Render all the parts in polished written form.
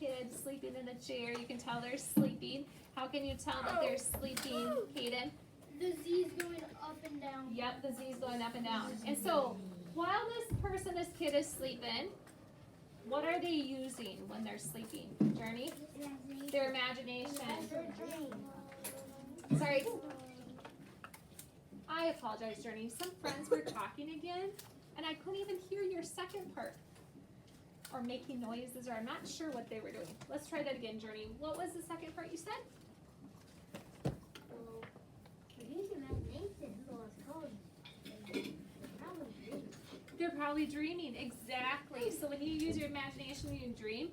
kid sleeping in a chair. You can tell they're sleeping. How can you tell that they're sleeping, Kaden? The Z is going up and down. Yep, the Z is going up and down. And so, while this kid is sleeping, what are they using when they're sleeping? Journey? Their imagination. Sorry. I apologize, Journey. Some friends were talking again, and I couldn't even hear your second part. Or making noises, or I'm not sure what they were doing. Let's try that again, Journey. What was the second part you said? They're probably dreaming. Exactly. So when you use your imagination when you dream,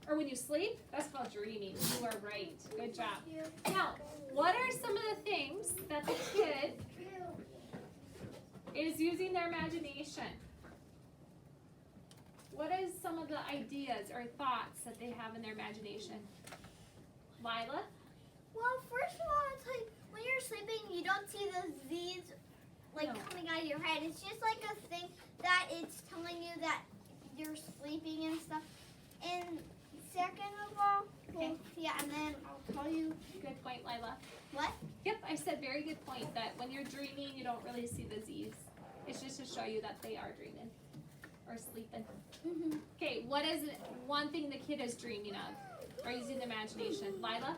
or when you sleep, that's called dreaming. You are right. Good job. Now, what are some of the things that the kid is using their imagination? What is some of the ideas or thoughts that they have in their imagination? Lila? Well, first of all, it's like when you're sleeping, you don't see those Z's coming out of your head. It's just like a thing that it's telling you that you're sleeping and stuff. And second of all, Okay. and then I'll tell you. Good point, Lila. What? Yep, I said very good point that when you're dreaming, you don't really see the Z's. It's just to show you that they are dreaming or sleeping. Mm-hmm. Okay, what is one thing the kid is dreaming of or using the imagination? Lila?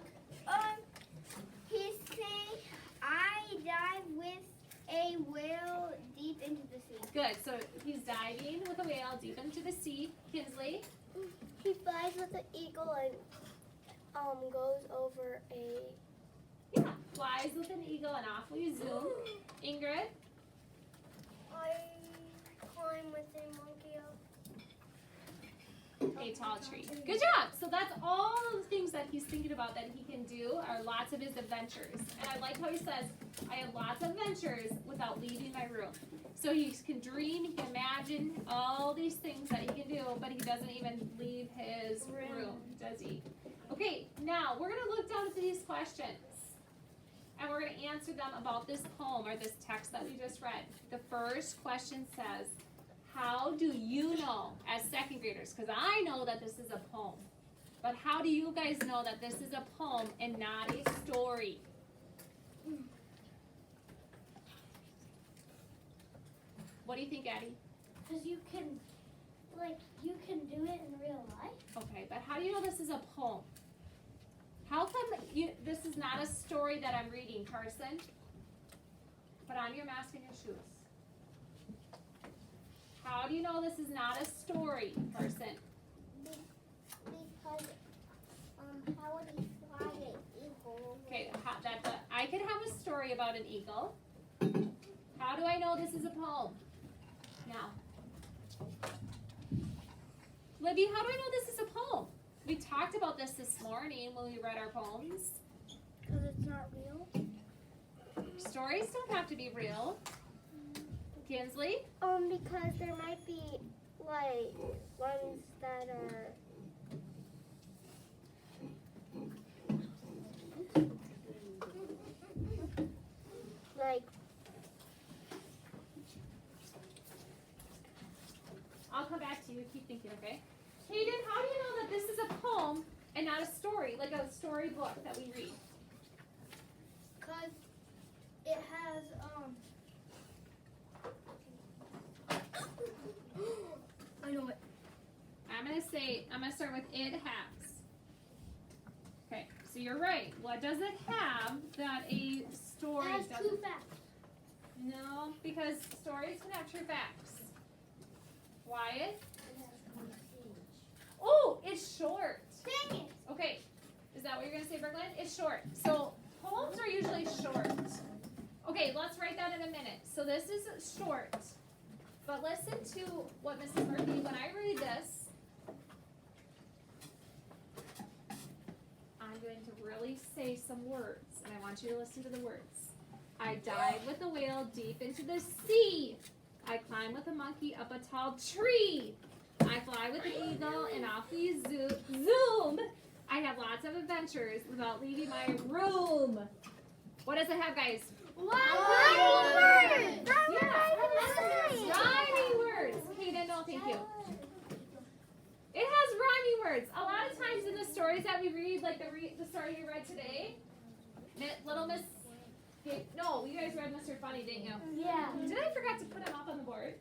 He's saying, I dive with a whale deep into the sea. Good, so he's diving with a whale deep into the sea. Kinsley? He flies with an eagle and goes over a... Yeah, flies with an eagle and off we zoom. Ingrid? I climb with a monkey up A tall tree. Good job. So that's all of the things that he's thinking about that he can do are lots of his adventures. And I like how he says, I have lots of adventures without leaving my room. So he can dream, he can imagine all these things that he can do, but he doesn't even leave his room, does he? Okay, now we're going to look down at these questions. And we're going to answer them about this poem or this text that we just read. The first question says, how do you know as second graders, because I know that this is a poem, but how do you guys know that this is a poem and not a story? What do you think, Addie? Because you can do it in real life. Okay, but how do you know this is a poem? How come this is not a story that I'm reading, Carson? Put on your mask and your shoes. How do you know this is not a story, Carson? Because how would he fly an eagle? Okay, I could have a story about an eagle. How do I know this is a poem? Now. Libby, how do I know this is a poem? We talked about this morning when we read our poems. Because it's not real. Stories don't have to be real. Kinsley? Because there might be like ones that are like. I'll come back to you. Keep thinking, okay? Hayden, how do you know that this is a poem and not a story, like a storybook that we read? Because it has I know it. I'm gonna start with it has. Okay, so you're right. What does it have that a story It has doesn't? true facts. No, because stories can have true facts. Wyatt? Oh, it's short. Dang it. Okay, is that what you're gonna say, Brooklyn? It's short. So poems are usually short. Okay, let's write that in a minute. So this is short. But listen to what Mrs. Murphy, when I read this, I'm going to really say some words, and I want you to listen to the words. I dive with a whale deep into the sea. I climb with a monkey up a tall tree. I fly with an eagle and off we zoom. I have lots of adventures without leaving my room. What does it have, guys? Rhyming words. Yeah. Rhyming words. Hayden, no, thank you. It has rhyming words. A lot of times in stories that we read, like the story you read today? Little Miss... No, you guys read Mr. Funny, didn't you? Yeah. Did I forget to put him up on the board?